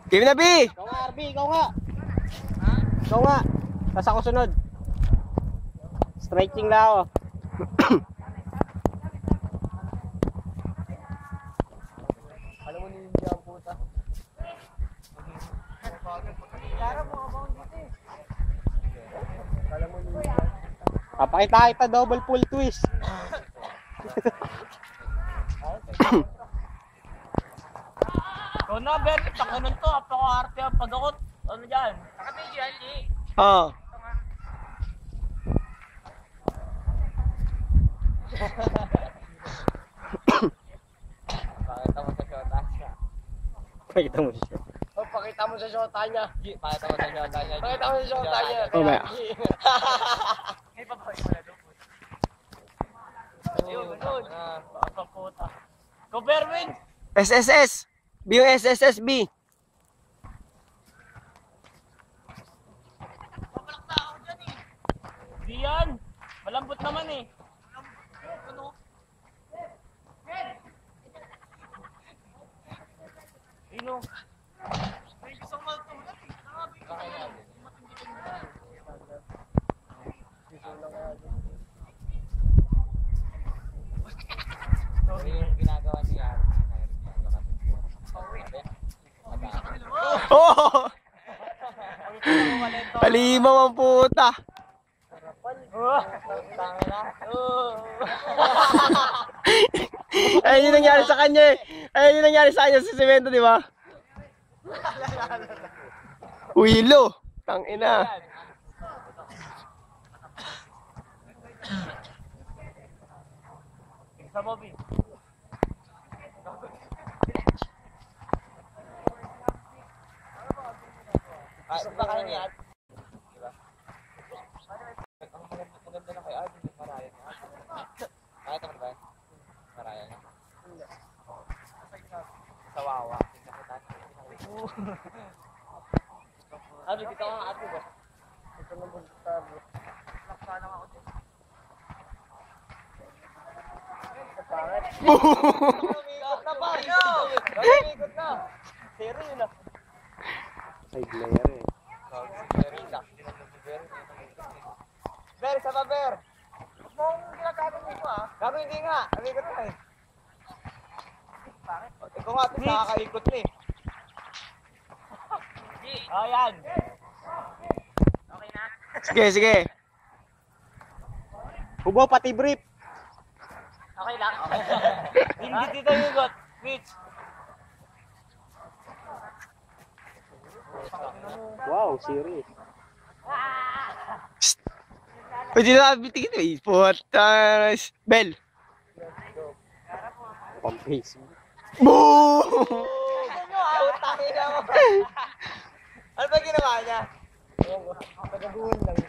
Game na, B! Ikaw nga, RB, ikaw nga. Ikaw nga. Tapos ako sunod. Stretching na ako. Alam mo ninja ang puta. Alam mo ninja. Papakita kita double pull twist. Ikaw na, Ben. Takunan to. Apako-arte ang pagkakot. Ano dyan? Nakabigyo yan, di. Oo. Pakita mo sa shota siya. Pakita mo siya. Oh, pakita mo sa shota niya. Pakita mo sa shota niya. Pakita mo sa shota niya. Oh, ba? May papahin mo na doon. Ayun, ganun. Papaputa. Go, Berwin! SSS! B yung SSS, B. Papalak na ako dyan eh. Di yan. Malambot naman eh. Ano? Ino. May gusto kong magtulat eh. Nakabigay ko yan. Yung ginagawa niya. Oh! Palimaw ang puta. Ayun yung nangyari sa kanya eh. Ayun yung nangyari sa kanya sa semento, di ba? Uilo. Tangina. Sa Bobby. Gusto ba kayo niya? Ang maganda na kay Adi, maraya niya. Kaya ito ba? Maraya niya? Hindi. Sa Wawa. Adi, kita ka nga ate ba? Ito na mo sa tabo. Laksa lang ako din. Bakit? Umikot na pa! Umikot na! Zero yun ah. Side layer eh. Ber, sa Ber! Huwag mo akong ginagago mo ah. Gago hindi nga. Umikot na eh. Bakit? Ikaw nga, nakakaikot na eh. Oh, yan. Okay na? Sige, sige. Hubo, pati brief. Okay lang. Hindi dito yung got. Mitch. Wow, serious. Pwede na bitigin mo. Puta. Bell. Pang-face. Boo! Utangin na mo. Ano ba ginawa niya? Tagabuhan lang.